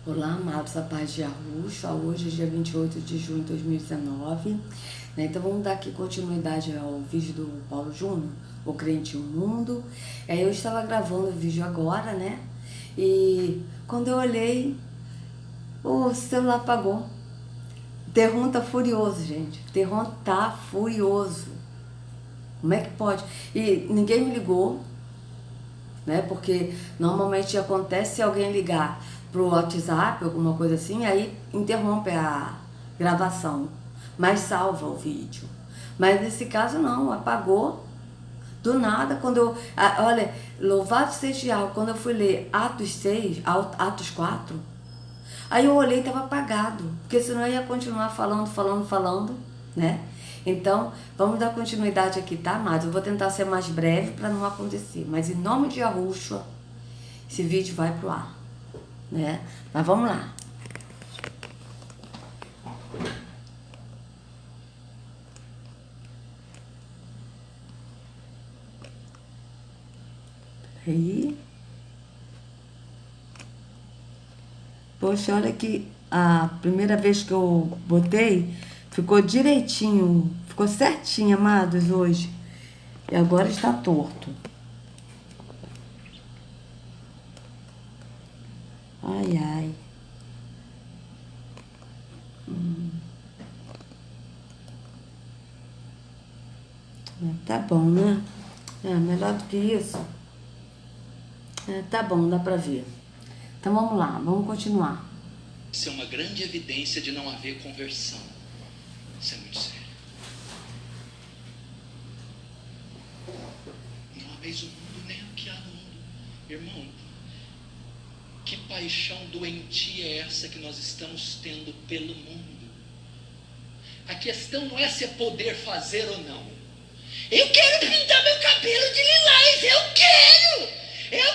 Olá, amados, a paz de Arusha. Hoje é dia 28 de junho de 2019. Então vamos dar aqui continuidade ao vídeo do Paulo Júnior, O Crente e o Mundo. Eu estava gravando o vídeo agora, né? E quando eu olhei, o celular apagou. Terron tá furioso, gente. Terron tá furioso. Como é que pode? E ninguém me ligou, né? Porque normalmente acontece se alguém ligar pro WhatsApp, alguma coisa assim, aí interrompe a gravação, mas salva o vídeo. Mas nesse caso não, apagou do nada. Quando eu, olha, louvado seja Yahweh, quando eu fui ler Atos 6, Atos 4, aí eu olhei e estava apagado, porque senão eu ia continuar falando, né? Então, vamos dar continuidade aqui, tá, amados? Eu vou tentar ser mais breve para não acontecer, mas em nome de Yahushua, esse vídeo vai pro ar, né? Mas vamos lá. Aí. Poxa, olha que a primeira vez que eu botei, ficou direitinho, ficou certinho, amados, hoje. E agora está torto. Ai, ai. Tá bom, né? Melhor do que isso. Tá bom, dá pra ver. Então vamos lá, vamos continuar. Isso é uma grande evidência de não haver conversão. Isso é muito sério. Não ameis o mundo, nem o que há no mundo. Irmão, que paixão doentia é essa que nós estamos tendo pelo mundo? A questão não é se é poder fazer ou não. Eu quero pintar meu cabelo de lilás, eu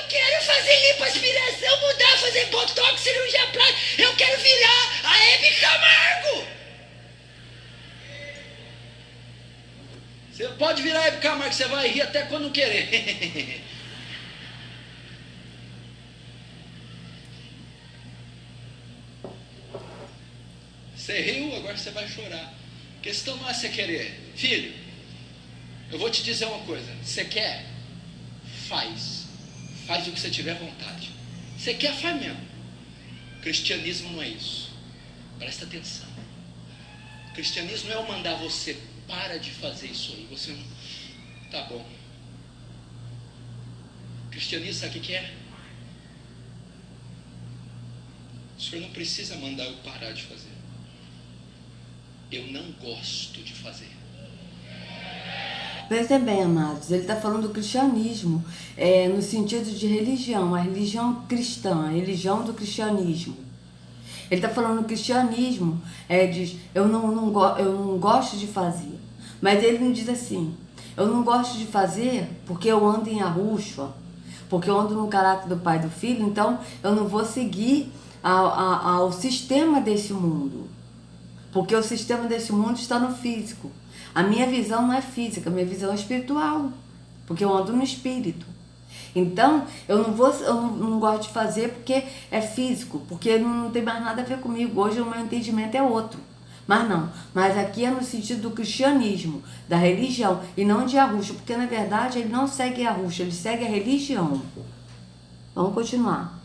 quero fazer lipoaspiração, mudar, fazer botox, cirurgia plástica, eu quero virar a Hebe Camargo. Você pode virar a Hebe Camargo, você vai rir até quando querer. Você riu, agora você vai chorar. A questão não é você querer. Filho, eu vou te dizer uma coisa. Você quer? Faz. Faz o que você tiver vontade. Você quer? Faz mesmo. Cristianismo não é isso. Presta atenção. Cristianismo não é eu mandar você para de fazer isso aí. Você não... Tá bom. Cristianismo sabe o que é? O senhor não precisa mandar eu parar de fazer. Eu não gosto de fazer. Veja bem, amados, ele está falando do cristianismo, no sentido de religião, a religião cristã, a religião do cristianismo. Ele está falando do cristianismo, diz, eu não gosto de fazer. Mas ele não diz assim, eu não gosto de fazer porque eu ando em Yahushua, porque eu ando no caráter do Pai e do Filho, então eu não vou seguir ao sistema desse mundo. Porque o sistema desse mundo está no físico. A minha visão não é física, a minha visão é espiritual. Porque eu ando no espírito. Então, eu não gosto de fazer porque é físico, porque não tem mais nada a ver comigo. Hoje o meu entendimento é outro. Mas não, mas aqui é no sentido do cristianismo, da religião, e não de Yahushua, porque na verdade ele não segue Yahushua, ele segue a religião. Vamos continuar.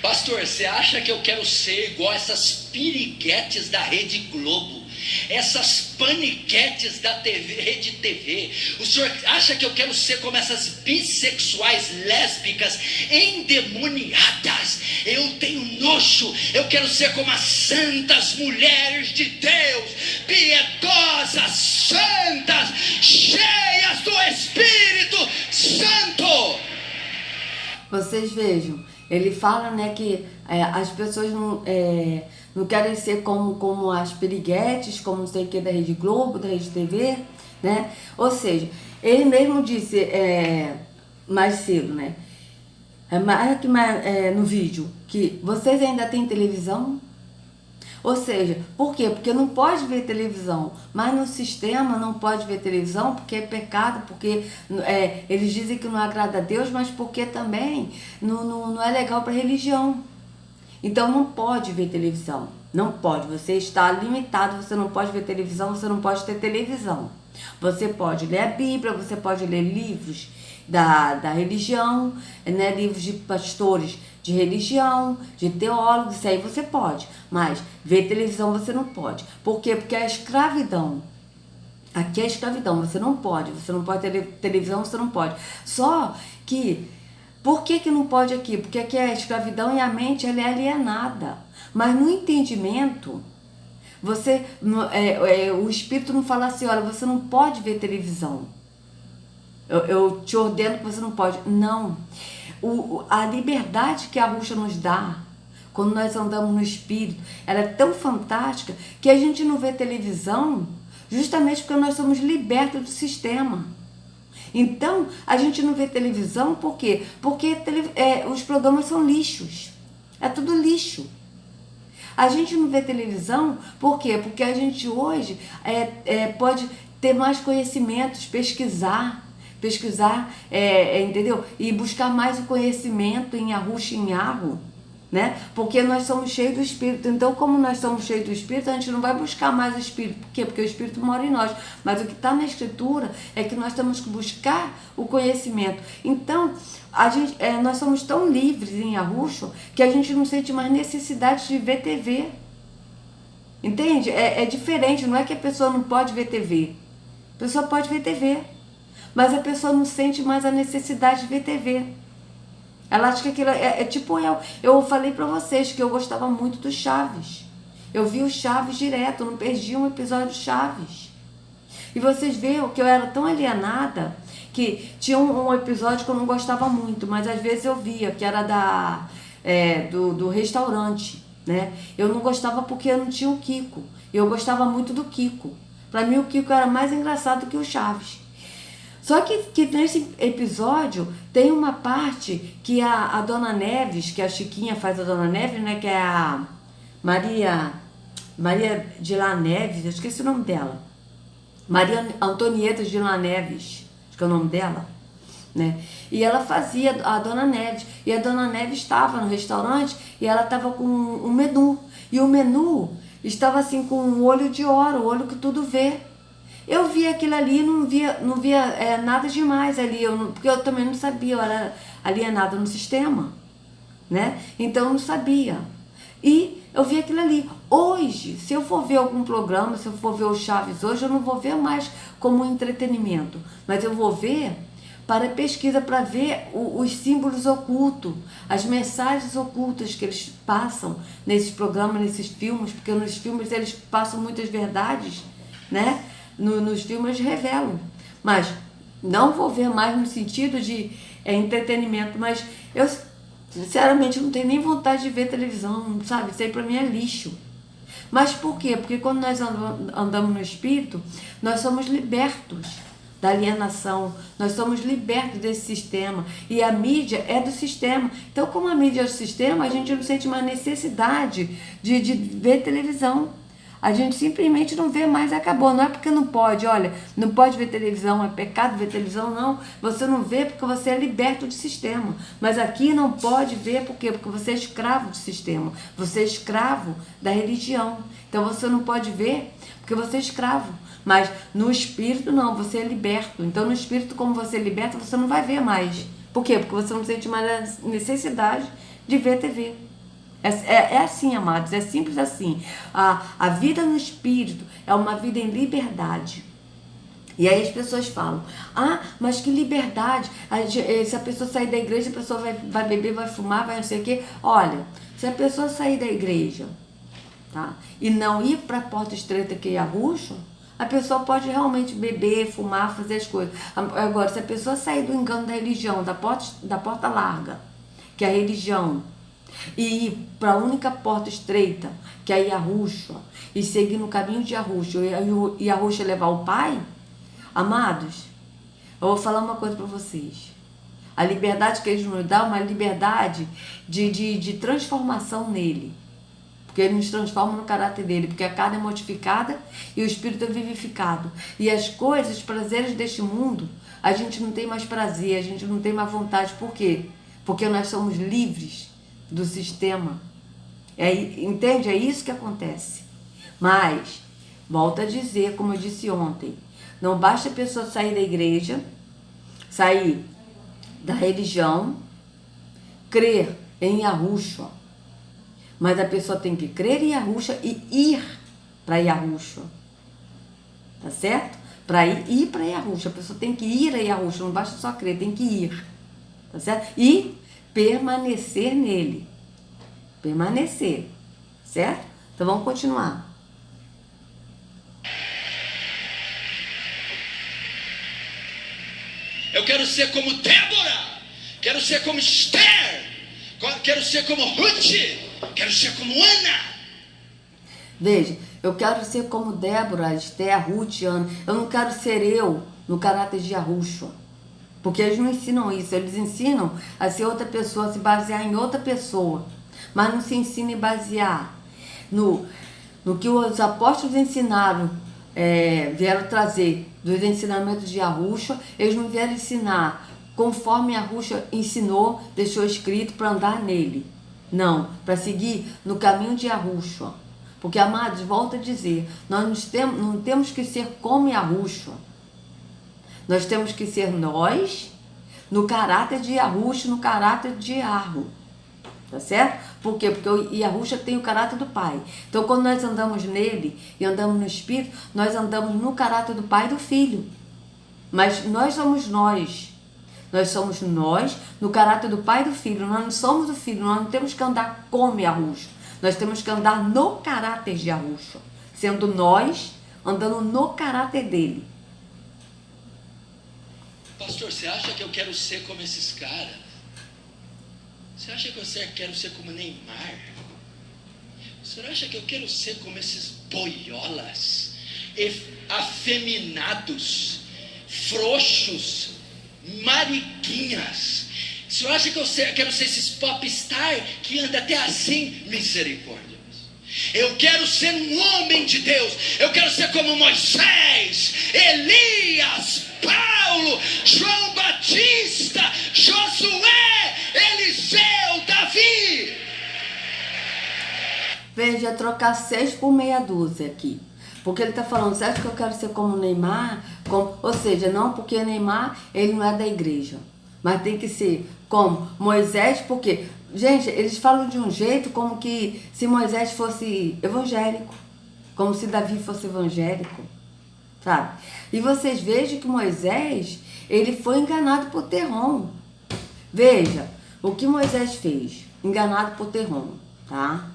Pastor, você acha que eu quero ser igual essas piriguetes da Rede Globo? Essas paniquetes da Rede TV? O senhor acha que eu quero ser como essas bissexuais lésbicas endemoniadas? Eu tenho nojo. Eu quero ser como as santas mulheres de Deus, piedosas, santas, cheias do Espírito Santo. Vocês vejam, ele fala, né, que as pessoas não querem ser como as piriguetes, como não sei o que, da Rede Globo, da Rede TV, né? Ou seja, ele mesmo disse mais cedo, né? No vídeo, que vocês ainda têm televisão? Ou seja, por quê? Porque não pode ver televisão, mas no sistema não pode ver televisão porque é pecado, porque eles dizem que não agrada a Deus, mas porque também não é legal para a religião. Então não pode ver televisão, não pode, você está limitado, você não pode ver televisão, você não pode ter televisão. Você pode ler a Bíblia, você pode ler livros da religião, né, livros de pastores de religião, de teólogos, isso aí você pode, mas ver televisão você não pode. Por quê? Porque a escravidão, aqui é escravidão, você não pode ter televisão, você não pode. Só que, por que não pode aqui? Porque aqui é a escravidão e a mente ela é alienada, mas no entendimento, o Espírito não fala assim, olha, você não pode ver televisão. Eu te ordeno que você não pode. Não. A liberdade que a Ruxa nos dá, quando nós andamos no Espírito, ela é tão fantástica que a gente não vê televisão justamente porque nós somos libertos do sistema. Então, a gente não vê televisão por quê? Porque os programas são lixos. É tudo lixo. A gente não vê televisão por quê? Porque a gente hoje pode ter mais conhecimentos, pesquisar, entendeu? E buscar mais o conhecimento em Arruxa e em Arro, né? Porque nós somos cheios do Espírito. Então, como nós somos cheios do Espírito, a gente não vai buscar mais o Espírito. Por quê? Porque o Espírito mora em nós. Mas o que está na Escritura é que nós temos que buscar o conhecimento. Então, nós somos tão livres em Arruxa que a gente não sente mais necessidade de ver TV. Entende? É diferente. Não é que a pessoa não pode ver TV. A pessoa pode ver TV. Mas a pessoa não sente mais a necessidade de ver TV. Ela acha que aquilo tipo eu. Eu falei pra vocês que eu gostava muito do Chaves. Eu vi o Chaves direto, eu não perdi um episódio do Chaves. E vocês veem que eu era tão alienada que tinha um episódio que eu não gostava muito, mas às vezes eu via, que era do restaurante, né? Eu não gostava porque eu não tinha o Kiko. Eu gostava muito do Kiko. Pra mim o Kiko era mais engraçado que o Chaves. Só que nesse episódio tem uma parte que a Dona Neves, que a Chiquinha faz a Dona Neves, né? Que é a Maria de Lá Neves, eu esqueci o nome dela. Maria Antonieta de Lá Neves, acho que é o nome dela, né? E ela fazia a Dona Neves. E a Dona Neves estava no restaurante e ela estava com um menu. E o menu estava assim com um olho de ouro, o olho que tudo vê. Eu via aquilo ali e não via nada demais ali, porque eu também não sabia, eu era alienada no sistema, né? Então eu não sabia. E eu vi aquilo ali. Hoje, se eu for ver algum programa, se eu for ver o Chaves hoje, eu não vou ver mais como um entretenimento, mas eu vou ver para pesquisa, para ver os símbolos ocultos, as mensagens ocultas que eles passam nesses programas, nesses filmes, porque nos filmes eles passam muitas verdades, né? Nos filmes revelam, mas não vou ver mais no sentido de entretenimento, mas eu sinceramente não tenho nem vontade de ver televisão, sabe? Isso aí pra mim é lixo. Mas por quê? Porque quando nós andamos no Espírito, nós somos libertos da alienação, nós somos libertos desse sistema, e a mídia é do sistema. Então, como a mídia é do sistema, a gente não sente mais necessidade de ver televisão. A gente simplesmente não vê mais, acabou. Não é porque não pode, olha, não pode ver televisão, é pecado ver televisão, não. Você não vê porque você é liberto do sistema. Mas aqui não pode ver, por quê? Porque você é escravo do sistema. Você é escravo da religião. Então você não pode ver porque você é escravo. Mas no Espírito não, você é liberto. Então no Espírito, como você é liberto, você não vai ver mais. Por quê? Porque você não sente mais a necessidade de ver TV. É assim, amados, é simples assim. A vida no Espírito é uma vida em liberdade. E aí as pessoas falam, mas que liberdade, se a pessoa sair da igreja, a pessoa vai beber, vai fumar, vai não sei o quê. Olha, se a pessoa sair da igreja, tá, e não ir para a porta estreita que é a Arruxa, a pessoa pode realmente beber, fumar, fazer as coisas. Agora, se a pessoa sair do engano da religião, da porta larga, que é a religião, e ir para a única porta estreita, que é a Arruxa, e seguir no caminho de Arruxa, e Arruxa levar o Pai, amados, eu vou falar uma coisa para vocês. A liberdade que eles nos dão é uma liberdade de transformação nele. Porque ele nos transforma no caráter dele, porque a carne é mortificada e o espírito é vivificado. E as coisas, os prazeres deste mundo, a gente não tem mais prazer, a gente não tem mais vontade. Por quê? Porque nós somos livres do sistema. Entende? É isso que acontece. Mas, volto a dizer, como eu disse ontem, não basta a pessoa sair da igreja, sair da religião, crer em Yahushua. Mas a pessoa tem que crer em Yahushua e ir para Yahushua. Tá certo? Para ir para Yahushua. A pessoa tem que ir a Yahushua, não basta só crer, tem que ir. Tá certo? E permanecer nele. Permanecer. Certo? Então vamos continuar. Eu quero ser como Débora, quero ser como Esther, quero ser como Ruth, quero ser como Ana. Veja, eu quero ser como Débora, Esther, Ruth, Ana. Eu não quero ser eu no caráter de Yahushua. Porque eles não ensinam isso, eles ensinam a ser outra pessoa, a se basear em outra pessoa. Mas não se ensina em basear no que os apóstolos ensinaram, vieram trazer dos ensinamentos de Yahushua. Eles não vieram ensinar conforme Yahushua ensinou, deixou escrito para andar nele. Não, para seguir no caminho de Yahushua. Porque, amados, volto a dizer, nós não temos que ser como Yahushua. Nós temos que ser nós no caráter de Yahushua, no caráter de Arro. Tá certo? Por quê? Porque o Yahushua tem o caráter do Pai. Então, quando nós andamos nele e andamos no Espírito, nós andamos no caráter do Pai e do Filho. Mas nós somos nós. Nós somos nós no caráter do Pai e do Filho. Nós não somos o Filho, nós não temos que andar como Yahushua. Nós temos que andar no caráter de Yahushua. Sendo nós, andando no caráter dele. Pastor, você acha que eu quero ser como esses caras? Você acha que eu quero ser como Neymar? Você acha que eu quero ser como esses boiolas, afeminados, frouxos, mariquinhas? Você acha que eu quero ser esses popstar que anda até assim? Misericórdia. Eu quero ser um homem de Deus. Eu quero ser como Moisés, Elias, Paulo, João Batista, Josué, Eliseu, Davi. Veja, trocar 6 por meia dúzia aqui. Porque ele está falando, você acha que eu quero ser como Neymar? Ou seja, não porque Neymar, ele não é da igreja. Mas tem que ser como Moisés, porque, gente, eles falam de um jeito como que se Moisés fosse evangélico. Como se Davi fosse evangélico. Sabe? E vocês vejam que Moisés, ele foi enganado por Terrom. Veja, o que Moisés fez? Enganado por Terrom, tá?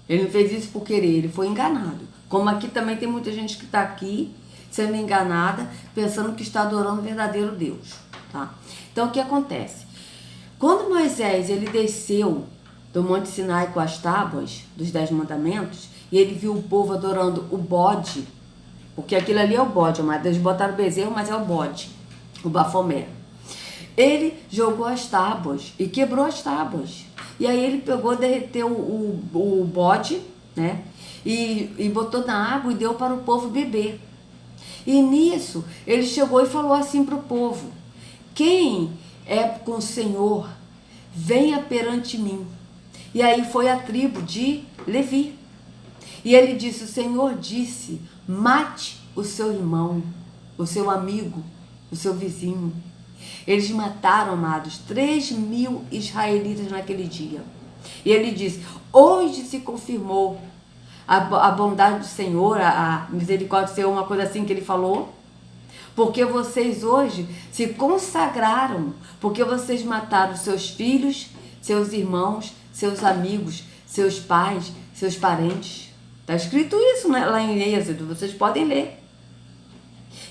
Ele não fez isso por querer, ele foi enganado. Como aqui também tem muita gente que está aqui sendo enganada, pensando que está adorando o verdadeiro Deus, tá? Então, o que acontece? Quando Moisés, ele desceu do Monte Sinai com as tábuas dos 10 mandamentos, e ele viu o povo adorando o bode, porque aquilo ali é o bode, mas eles botaram bezerro, mas é o bode, o Bafomé. Ele jogou as tábuas e quebrou as tábuas. E aí ele pegou, derreteu o bode, né? E botou na água e deu para o povo beber. E nisso, ele chegou e falou assim para o povo: quem é com o Senhor, venha perante mim. E aí foi a tribo de Levi. E ele disse, o Senhor disse, mate o seu irmão, o seu amigo, o seu vizinho. Eles mataram, amados, 3.000 israelitas naquele dia. E ele disse, hoje se confirmou a bondade do Senhor, a misericórdia do Senhor, uma coisa assim que ele falou. Porque vocês hoje se consagraram, porque vocês mataram seus filhos, seus irmãos, seus amigos, seus pais, seus parentes. Está escrito isso, né, lá em Êxodo, vocês podem ler.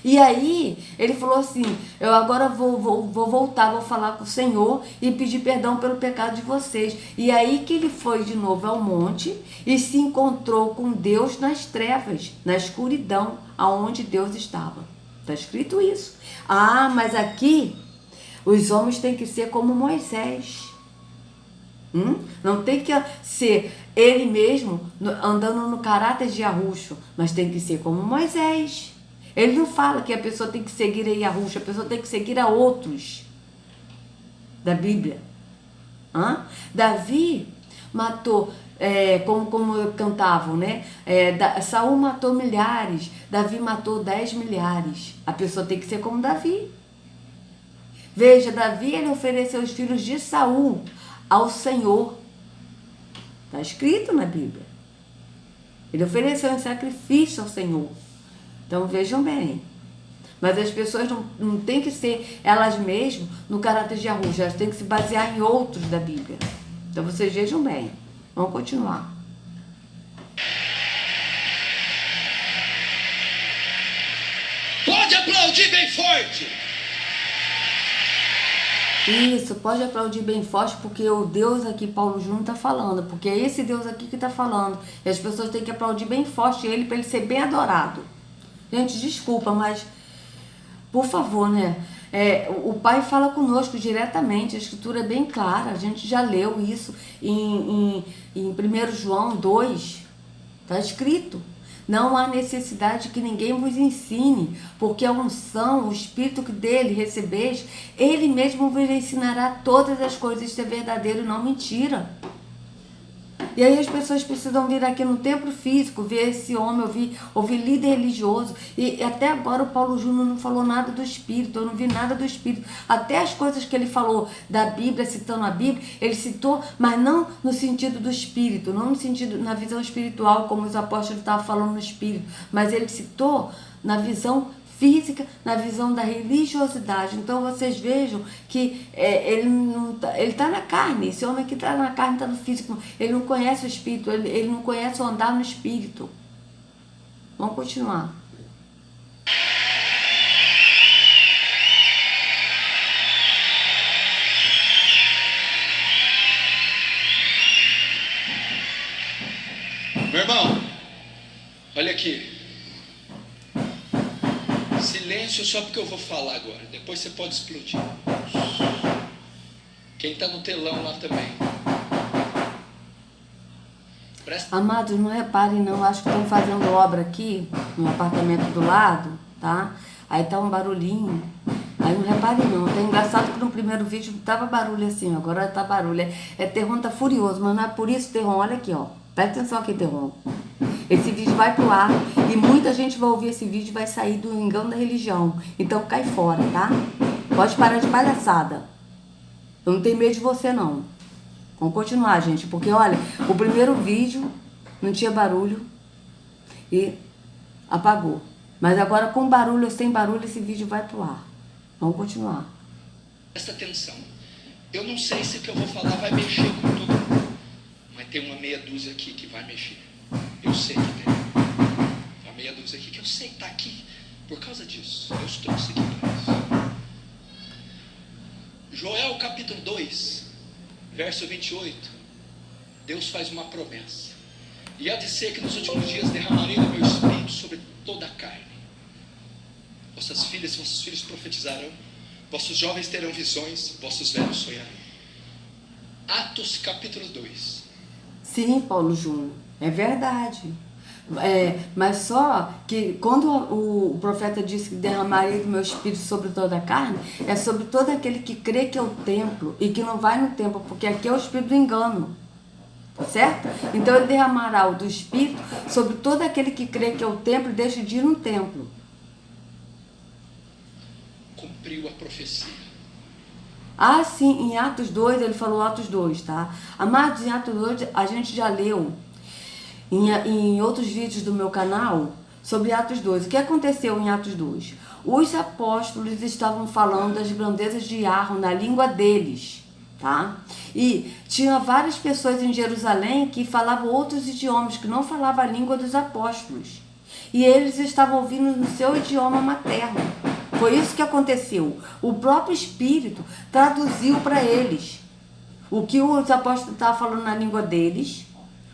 E aí, ele falou assim, eu agora vou voltar, vou falar com o Senhor e pedir perdão pelo pecado de vocês. E aí que ele foi de novo ao monte e se encontrou com Deus nas trevas, na escuridão, aonde Deus estava. Está escrito isso. Ah, mas aqui, os homens têm que ser como Moisés. Não tem que ser ele mesmo andando no caráter de Yahushua, mas tem que ser como Moisés. Ele não fala que a pessoa tem que seguir a Yahushua, a pessoa tem que seguir a outros da Bíblia. Davi matou, como cantavam, né? Saul matou milhares, Davi matou 10 milhares. A pessoa tem que ser como Davi. Veja, Davi, ele ofereceu os filhos de Saul ao Senhor. Está escrito na Bíblia. Ele ofereceu um sacrifício ao Senhor. Então vejam bem. Mas as pessoas não têm que ser elas mesmas no caráter de Yahushua. Elas têm que se basear em outros da Bíblia. Então vocês vejam bem. Vamos continuar. Pode aplaudir bem forte. Isso, pode aplaudir bem forte, porque o Deus aqui, Paulo Júnior, está falando. Porque é esse Deus aqui que está falando. E as pessoas têm que aplaudir bem forte ele, para ele ser bem adorado. Gente, desculpa, mas, por favor, né? O Pai fala conosco diretamente, a Escritura é bem clara. A gente já leu isso em 1 João 2. Está escrito. Não há necessidade que ninguém vos ensine, porque a unção, o Espírito que dele recebeis, ele mesmo vos ensinará todas as coisas, isso é verdadeiro e não mentira. E aí as pessoas precisam vir aqui no templo físico, ver esse homem, ouvir líder religioso. E até agora o Paulo Júnior não falou nada do Espírito, eu não vi nada do Espírito. Até as coisas que ele falou da Bíblia, citando a Bíblia, ele citou, mas não no sentido do Espírito, não no sentido, na visão espiritual, como os apóstolos estavam falando no Espírito, mas ele citou na visão física, na visão da religiosidade. Então vocês vejam que ele está na carne. Esse homem que está na carne, está no físico. Ele não conhece o Espírito, ele não conhece o andar no Espírito. Vamos continuar. Meu irmão, olha aqui. Silêncio só porque eu vou falar agora. Depois você pode explodir. Quem está no telão lá também. Amados, não reparem não. Acho que estão fazendo obra aqui no apartamento do lado, tá? Aí tá um barulhinho. Aí não reparem não. É engraçado que no primeiro vídeo tava barulho assim, agora tá barulho. Terron tá furioso, mas não é por isso, Terron. Olha aqui, ó. Presta atenção aqui, Terron. Esse vídeo vai pro ar e muita gente vai ouvir esse vídeo e vai sair do engano da religião. Então cai fora, tá? Pode parar de palhaçada. Eu não tenho medo de você, não. Vamos continuar, gente. Porque, olha, o primeiro vídeo não tinha barulho e apagou. Mas agora, com barulho ou sem barulho, esse vídeo vai pro ar. Vamos continuar. Presta atenção. Eu não sei se o que eu vou falar vai mexer com todo mundo. Mas tem uma meia dúzia aqui que vai mexer. Eu sei que tem. Uma meia dúzia aqui que eu sei que está aqui por causa disso. Deus trouxe aqui para isso. Joel capítulo 2, verso 28. Deus faz uma promessa. E há de ser que nos últimos dias derramarei do meu espírito sobre toda a carne. Vossas filhas e vossos filhos profetizarão. Vossos jovens terão visões. Vossos velhos sonharão. Atos capítulo 2. Sim, Paulo Júnior. É verdade. Mas só que quando o profeta disse que derramarei do meu espírito sobre toda a carne, é sobre todo aquele que crê que é o templo e que não vai no templo, porque aqui é o espírito do engano. Certo? Então ele derramará o do espírito sobre todo aquele que crê que é o templo e deixa de ir no templo. Cumpriu a profecia. Ah, sim, em Atos 2, ele falou Atos 2, tá? Amados, em Atos 2 a gente já leu em outros vídeos do meu canal sobre Atos 2. O que aconteceu em Atos 2? Os apóstolos estavam falando das grandezas de Yahweh na língua deles, tá? E tinha várias pessoas em Jerusalém que falavam outros idiomas, que não falavam a língua dos apóstolos. E eles estavam ouvindo no seu idioma materno. Foi isso que aconteceu. O próprio Espírito traduziu para eles o que os apóstolos estavam falando na língua deles.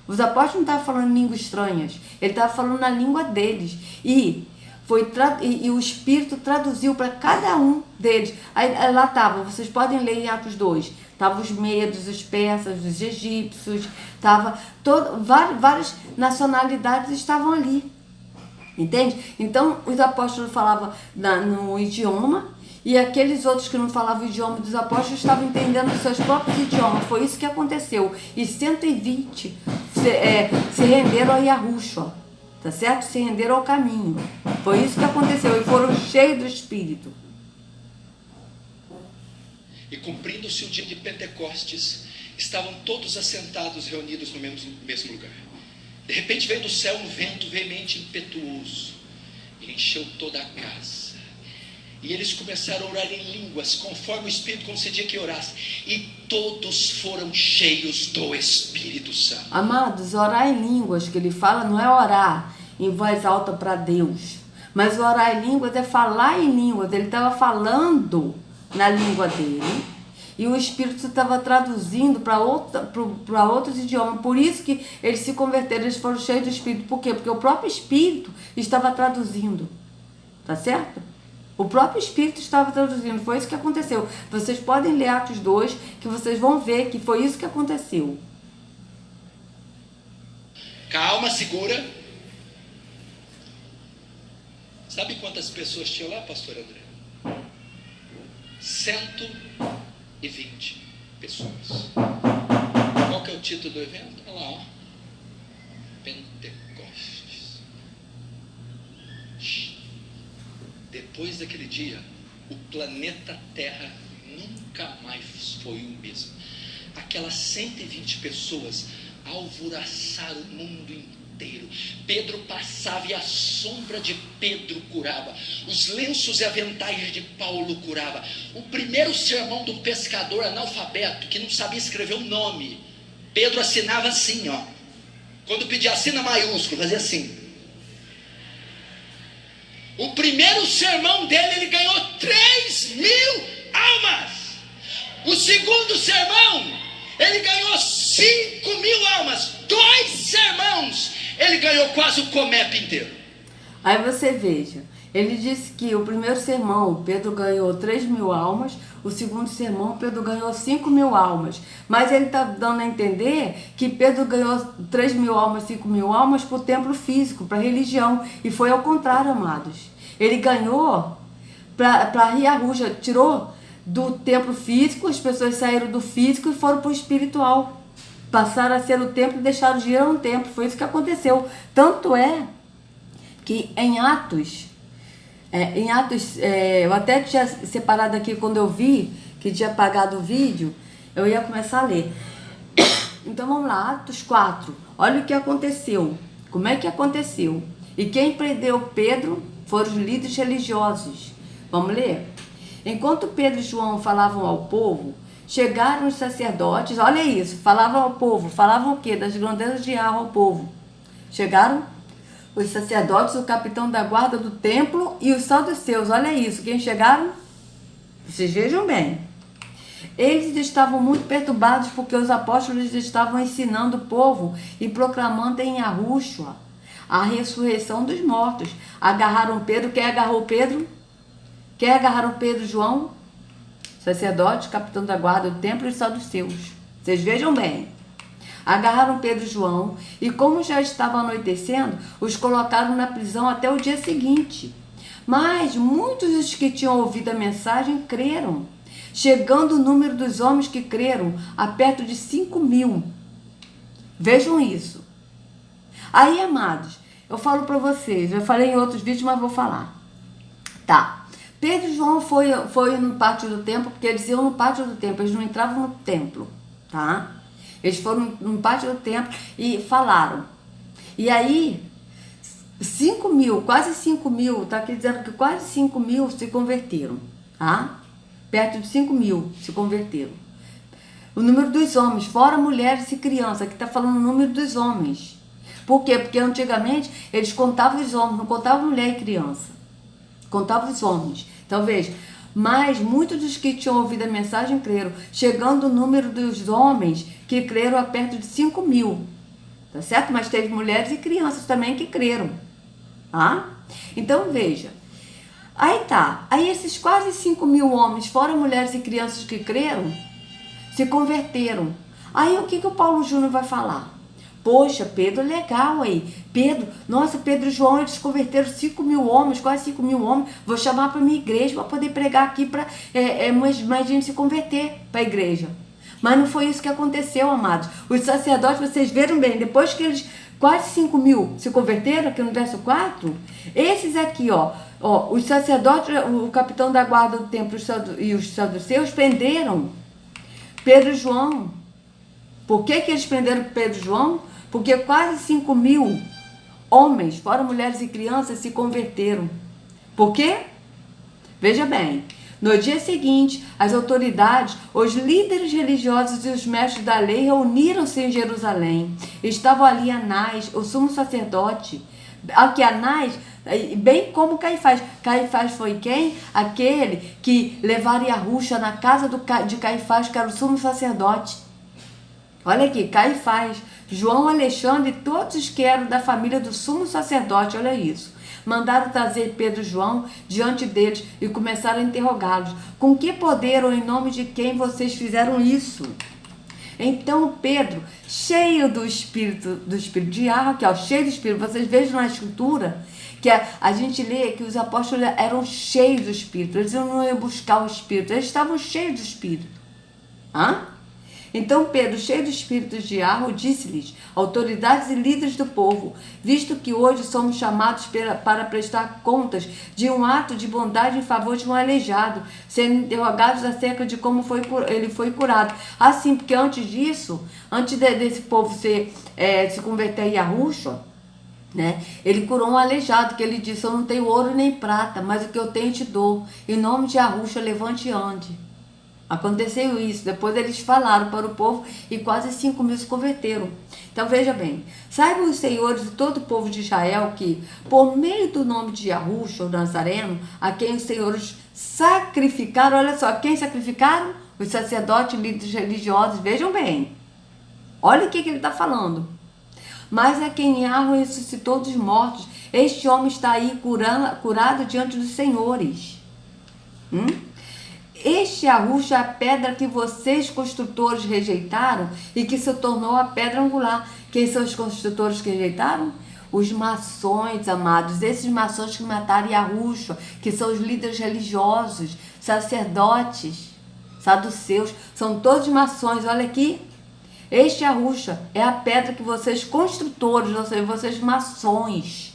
Os apóstolos não estavam falando em línguas estranhas. Ele estava falando na língua deles. E e o Espírito traduziu para cada um deles. Aí lá estava, vocês podem ler em Atos 2, estavam os medos, os persas, os egípcios, várias nacionalidades estavam ali. Entende? Então, os apóstolos falavam no idioma, e aqueles outros que não falavam o idioma dos apóstolos estavam entendendo os seus próprios idiomas. Foi isso que aconteceu. E 120 se renderam a Yahushua, tá certo? Se renderam ao caminho. Foi isso que aconteceu. E foram cheios do Espírito. E cumprindo-se o dia de Pentecostes, estavam todos assentados, reunidos no mesmo lugar. De repente veio do céu um vento veemente, impetuoso, e encheu toda a casa. E eles começaram a orar em línguas, conforme o Espírito concedia que orasse. E todos foram cheios do Espírito Santo. Amados, orar em línguas, que ele fala, não é orar em voz alta para Deus. Mas orar em línguas é falar em línguas. Ele estava falando na língua dele. E o Espírito estava traduzindo para outros idiomas. Por isso que eles se converteram, eles foram cheios do Espírito. Por quê? Porque o próprio Espírito estava traduzindo. Tá certo? O próprio Espírito estava traduzindo. Foi isso que aconteceu. Vocês podem ler Atos 2, que vocês vão ver que foi isso que aconteceu. Calma, segura. Sabe quantas pessoas tinham lá, pastor André? 120 pessoas. Qual que é o título do evento? Olha lá, ó. Pentecostes. Depois daquele dia, o planeta Terra nunca mais foi o mesmo. Aquelas 120 pessoas alvoroçaram o mundo inteiro. Pedro passava e a sombra de Pedro curava. Os lenços e aventais de Paulo curava. O primeiro sermão de um pescador analfabeto que não sabia escrever o nome, Pedro assinava assim, ó. Quando pedia assina maiúsculo, fazia assim. O primeiro sermão dele, ele ganhou 3.000 almas. O segundo sermão, ele ganhou 5.000 almas. 2 sermãos, ele ganhou quase o Comep inteiro. Aí você veja, ele disse que o primeiro sermão, Pedro ganhou 3.000 almas. O segundo sermão, Pedro ganhou 5.000 almas. Mas ele está dando a entender que Pedro ganhou 3.000 almas, 5.000 almas para o templo físico, para a religião. E foi ao contrário, amados. Ele ganhou para Yahushua, tirou do templo físico, as pessoas saíram do físico e foram para o espiritual. Passaram a ser o templo e deixaram de ir no templo. Foi isso que aconteceu. Tanto é que em Atos, eu até tinha separado aqui quando eu vi que tinha apagado o vídeo, eu ia começar a ler. Então vamos lá, Atos 4. Olha o que aconteceu. Como é que aconteceu? E quem prendeu Pedro foram os líderes religiosos. Vamos ler? Enquanto Pedro e João falavam ao povo, chegaram os sacerdotes, olha isso, falavam ao povo, falavam o quê? Das grandezas de Yahweh ao povo. Chegaram os sacerdotes, o capitão da guarda do templo e os saduceus, olha isso, quem chegaram? Vocês vejam bem. Eles estavam muito perturbados porque os apóstolos estavam ensinando o povo e proclamando em Yahushua a ressurreição dos mortos. Agarraram Pedro. Quem agarrou Pedro? Quem agarraram Pedro, João? Sacerdote, capitão da guarda do templo e saduceus. Vocês vejam bem. Agarraram Pedro e João e, como já estava anoitecendo, os colocaram na prisão até o dia seguinte. Mas muitos dos que tinham ouvido a mensagem creram, chegando o número dos homens que creram a perto de 5.000. Vejam isso. Aí, amados, eu falo para vocês, eu falei em outros vídeos, mas vou falar. Tá. Pedro e João foi no pátio do templo, porque eles iam no pátio do templo, eles não entravam no templo, tá? Eles foram no pátio do templo e falaram. E aí, 5.000, quase 5.000, tá aqui dizendo que quase 5.000 se converteram, tá? Perto de 5.000 se converteram. O número dos homens, fora mulheres e crianças, aqui está falando o número dos homens. Por quê? Porque antigamente eles contavam os homens, não contavam mulher e criança. Contavam os homens. Então veja, mas muitos dos que tinham ouvido a mensagem creram, chegando o número dos homens que creram a perto de 5.000. Tá certo? Mas teve mulheres e crianças também que creram. Tá? Então veja, aí tá, aí esses quase 5.000 homens, fora mulheres e crianças que creram, se converteram. Aí o que o Paulo Júnior vai falar? Poxa, Pedro, legal aí. Pedro e João, eles converteram 5.000 homens, quase 5.000 homens. Vou chamar para minha igreja para poder pregar aqui para mais gente se converter para a igreja. Mas não foi isso que aconteceu, amados. Os sacerdotes, vocês viram bem, depois que eles, quase 5.000 se converteram, aqui no verso 4, esses aqui, os sacerdotes, o capitão da guarda do templo e os saduceus prenderam Pedro e João. Por que eles prenderam Pedro e João? Porque quase 5.000 homens, fora mulheres e crianças, se converteram. Por quê? Veja bem, no dia seguinte, as autoridades, os líderes religiosos e os mestres da lei reuniram-se em Jerusalém. Estavam ali Anás, o sumo sacerdote. Aqui Anás, bem como Caifás. Caifás foi quem? Aquele que levaria a Yahushua na casa de Caifás, que era o sumo sacerdote. Olha aqui, Caifás, João, Alexandre e todos que eram da família do sumo sacerdote, olha isso. Mandaram trazer Pedro e João diante deles e começaram a interrogá-los. Com que poder ou em nome de quem vocês fizeram isso? Então Pedro, cheio do espírito de Yahweh, aqui, cheio do espírito, vocês vejam na escritura que a gente lê que os apóstolos eram cheios do espírito, eles não iam buscar o espírito, eles estavam cheios do espírito. Então Pedro, cheio do espírito de Yahweh, disse-lhes, autoridades e líderes do povo, visto que hoje somos chamados para prestar contas de um ato de bondade em favor de um aleijado, sendo interrogados acerca de como ele foi curado. Assim, porque antes disso, desse povo se converter a Yahushua, né? Ele curou um aleijado, que ele disse, eu não tenho ouro nem prata, mas o que eu tenho te dou. Em nome de Yahushua, levante e ande. Aconteceu isso, depois eles falaram para o povo e quase 5.000 se converteram. Então veja bem, saibam os senhores de todo o povo de Israel que, por meio do nome de Yahushua, o Nazareno, a quem os senhores sacrificaram, olha só, quem sacrificaram? Os sacerdotes e líderes religiosos, vejam bem. Olha o que ele está falando. Mas a quem Yahweh ressuscitou dos mortos, este homem está aí curado diante dos senhores. Este Yahushua é a pedra que vocês construtores rejeitaram e que se tornou a pedra angular. Quem são os construtores que rejeitaram? Os maçons, amados, esses maçons que mataram Yahushua, que são os líderes religiosos, sacerdotes, saduceus, são todos maçons. Olha aqui, este Yahushua é a pedra que vocês construtores, ou seja, vocês maçons,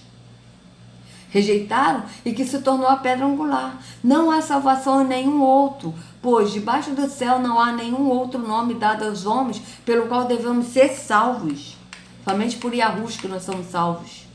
rejeitaram e que se tornou a pedra angular. Não há salvação em nenhum outro, pois debaixo do céu não há nenhum outro nome dado aos homens pelo qual devemos ser salvos. Somente por Yahushua que nós somos salvos.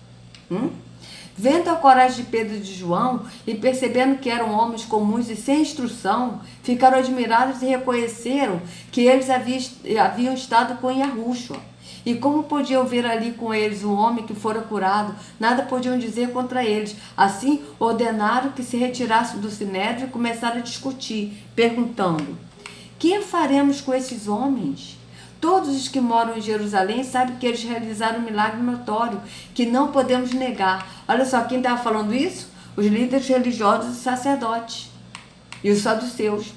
Vendo a coragem de Pedro e de João e percebendo que eram homens comuns e sem instrução, ficaram admirados e reconheceram que eles haviam estado com Yahushua. E como podiam ver ali com eles um homem que fora curado, nada podiam dizer contra eles. Assim, ordenaram que se retirassem do sinédrio e começaram a discutir, perguntando, que faremos com esses homens? Todos os que moram em Jerusalém sabem que eles realizaram um milagre notório, que não podemos negar. Olha só, quem estava falando isso? Os líderes religiosos e sacerdotes, e os saduceus.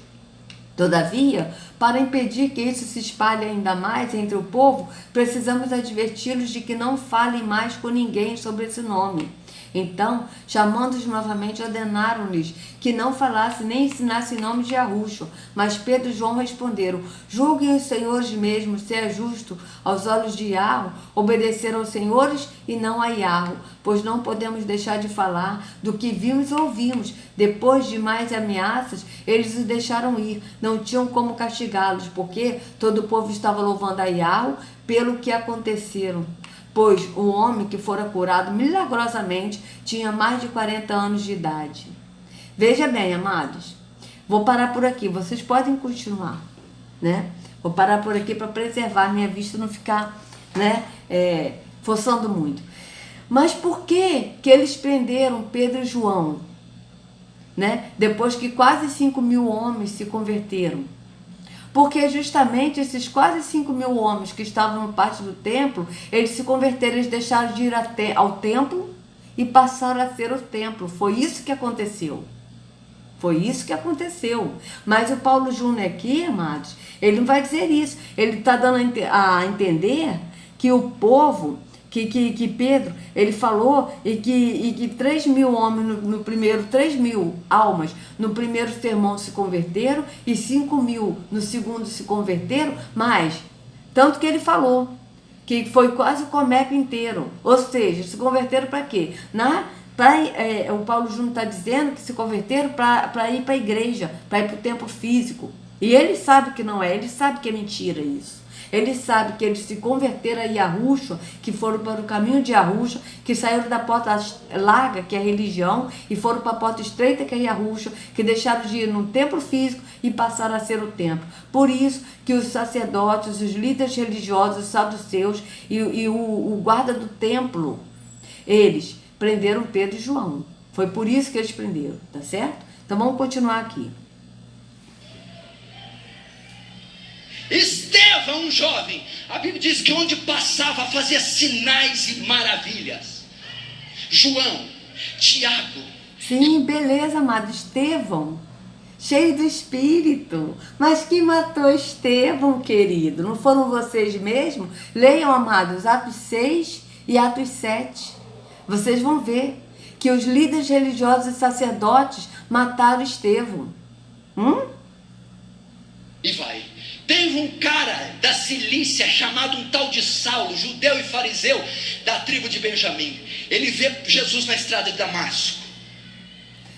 Todavia, para impedir que isso se espalhe ainda mais entre o povo, precisamos adverti-los de que não falem mais com ninguém sobre esse nome. Então, chamando-os novamente, ordenaram-lhes que não falassem nem ensinassem em nome de Yahushua. Mas Pedro e João responderam, julguem os senhores mesmos, se é justo aos olhos de Yahweh, obedecer aos senhores e não a Yahweh, pois não podemos deixar de falar do que vimos ou ouvimos. Depois de mais ameaças, eles os deixaram ir, não tinham como castigá-los, porque todo o povo estava louvando a Yahweh pelo que aconteceram. Pois o homem que fora curado milagrosamente tinha mais de 40 anos de idade. Veja bem, amados, vou parar por aqui, vocês podem continuar, né? Vou parar por aqui para preservar minha vista, não ficar, né, forçando muito. Mas por que eles prenderam Pedro e João, né? Depois que quase 5.000 homens se converteram? Porque justamente esses quase 5.000 homens que estavam no pátio do templo, eles se converteram, eles deixaram de ir ao templo e passaram a ser o templo. Foi isso que aconteceu. Foi isso que aconteceu. Mas o Paulo Júnior aqui, amados, ele não vai dizer isso. Ele está dando a entender que o povo, que Pedro, ele falou, e que 3.000 homens no primeiro, 3.000 almas no primeiro sermão se converteram, e 5.000 no segundo se converteram, mas, tanto que ele falou, que foi quase o Comep inteiro. Ou seja, se converteram para quê? O Paulo Júnior está dizendo que se converteram para ir para a igreja, para ir para o templo físico. E ele sabe que não é, ele sabe que é mentira isso. Ele sabe que eles se converteram a Yahushua, que foram para o caminho de Yahushua, que saíram da porta larga, que é a religião, e foram para a porta estreita, que é Yahushua, que deixaram de ir no templo físico e passaram a ser o templo. Por isso que os sacerdotes, os líderes religiosos, os saduceus e o guarda do templo, eles prenderam Pedro e João. Foi por isso que eles prenderam, tá certo? Então vamos continuar aqui. Estevão, um jovem, a Bíblia diz que onde passava fazia sinais e maravilhas. João, Tiago. Sim, beleza, amado. Estevão, cheio do Espírito. Mas quem matou Estevão, querido? Não foram vocês mesmos? Leiam, amados, Atos 6 e Atos 7. Vocês vão ver que os líderes religiosos e sacerdotes mataram Estevão. E vai. Teve um cara da Cilícia chamado um tal de Saulo, judeu e fariseu da tribo de Benjamim. Ele vê Jesus na estrada de Damasco.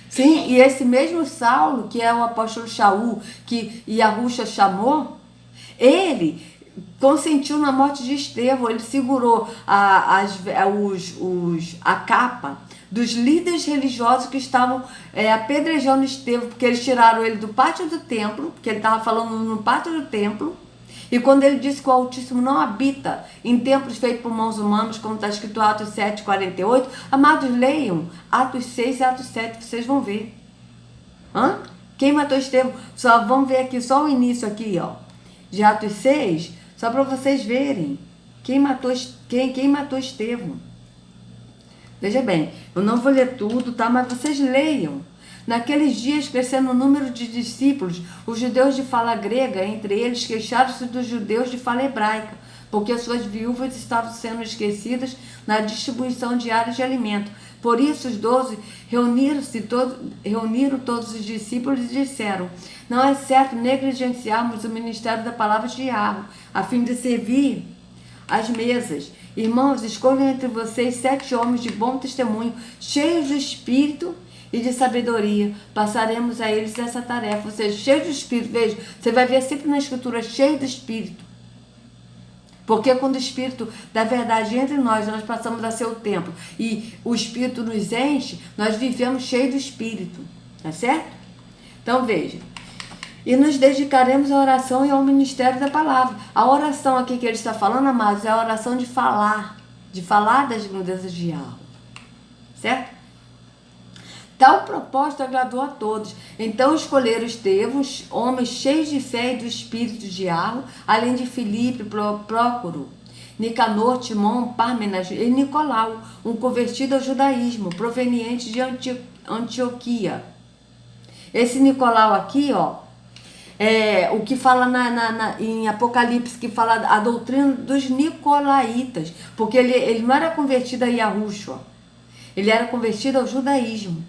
Sim, e esse mesmo Saulo, que é o apóstolo Shaul, que Yahushua chamou, ele consentiu na morte de Estevão. Ele segurou a capa dos líderes religiosos que estavam apedrejando Estevão, porque eles tiraram ele do pátio do templo, porque ele estava falando no pátio do templo, e quando ele disse que o Altíssimo não habita em templos feitos por mãos humanas, como está escrito em Atos 7, 48, amados, leiam Atos 6 e Atos 7, que vocês vão ver. Quem matou Estevão? Só vamos ver aqui, só o início aqui, ó, de Atos 6, só para vocês verem quem matou Estevão. Veja bem, eu não vou ler tudo, tá? Mas vocês leiam. Naqueles dias, crescendo o número de discípulos, os judeus de fala grega, entre eles, queixaram-se dos judeus de fala hebraica, porque suas viúvas estavam sendo esquecidas na distribuição diária de alimento. Por isso, os 12 reuniram todos os discípulos e disseram: não é certo negligenciarmos o ministério da palavra de Yahweh, a fim de servir as mesas. Irmãos, escolham entre vocês 7 homens de bom testemunho, cheios de espírito e de sabedoria. Passaremos a eles essa tarefa. Ou seja, cheios de espírito. Veja, você vai ver sempre na escritura, cheio de espírito. Porque quando o espírito da verdade entra em nós, nós passamos a ser o templo. E o espírito nos enche, nós vivemos cheio do espírito. Tá certo? Então veja. E nos dedicaremos à oração e ao ministério da palavra. A oração aqui que ele está falando, amados, é a oração de falar das grandezas de Yahweh. Certo? Tal propósito agradou a todos. Então escolheram Estevão, homens cheios de fé e do espírito de Yahweh, além de Filipe, Prócoro, Nicanor, Timon, Pármenas e Nicolau, um convertido ao judaísmo, proveniente de Antioquia. Esse Nicolau aqui, ó, o que fala em Apocalipse, que fala a doutrina dos Nicolaitas, porque ele não era convertido a Yahushua, ele era convertido ao judaísmo.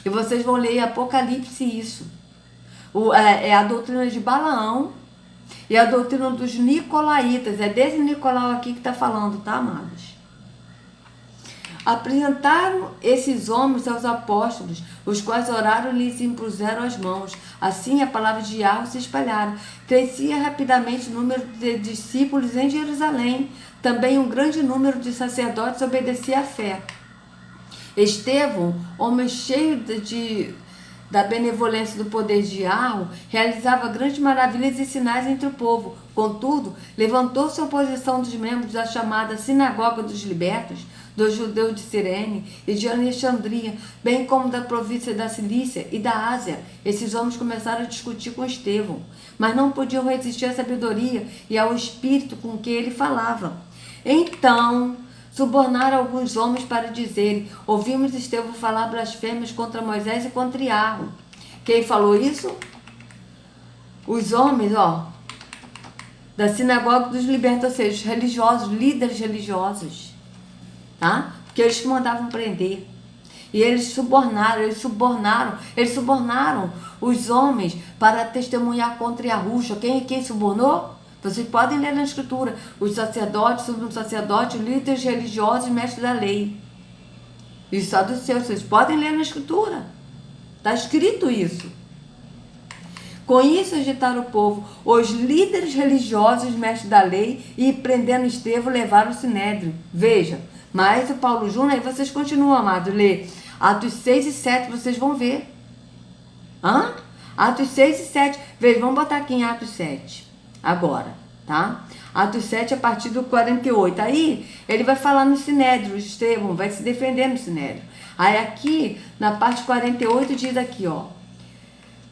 E vocês vão ler em Apocalipse isso. É a doutrina de Balaão e a doutrina dos Nicolaitas. É desse Nicolau aqui que está falando, tá, amados? Apresentaram esses homens aos apóstolos, os quais oraram e lhes impuseram as mãos. Assim a palavra de Yahweh se espalharam. Crescia rapidamente o número de discípulos em Jerusalém. Também um grande número de sacerdotes obedecia à fé. Estevão, homem cheio da benevolência e do poder de Yahweh, realizava grandes maravilhas e sinais entre o povo. Contudo, levantou-se a oposição dos membros da chamada Sinagoga dos Libertos, dos judeus de Cirene e de Alexandria, bem como da província da Cilícia e da Ásia. Esses homens começaram a discutir com Estevão, mas não podiam resistir à sabedoria e ao espírito com que ele falava. Então subornaram alguns homens para dizerem: ouvimos Estevão falar blasfêmias contra Moisés e contra Iarro. Quem falou isso? Os homens, da sinagoga dos libertadores, os religiosos, líderes religiosos, tá? Porque eles que mandavam prender. E eles subornaram os homens para testemunhar contra Yahushua. Quem subornou? Vocês podem ler na Escritura. Os sacerdotes, sumos sacerdotes, líderes religiosos e mestres da lei. E saduceus, vocês podem ler na Escritura. Está escrito isso. Com isso agitaram o povo. Os líderes religiosos, mestres da lei, e prendendo Estevão, levaram o Sinédrio. Veja, mas o Paulo Júnior, aí vocês continuam, amados, lê Atos 6 e 7, vocês vão ver. Atos 6 e 7. Veja, vamos botar aqui em Atos 7. Agora, tá? Atos 7 a partir do 48. Aí, ele vai falar no Sinédrio, Estevão vai se defender no Sinédrio. Aí aqui, na parte 48, diz aqui,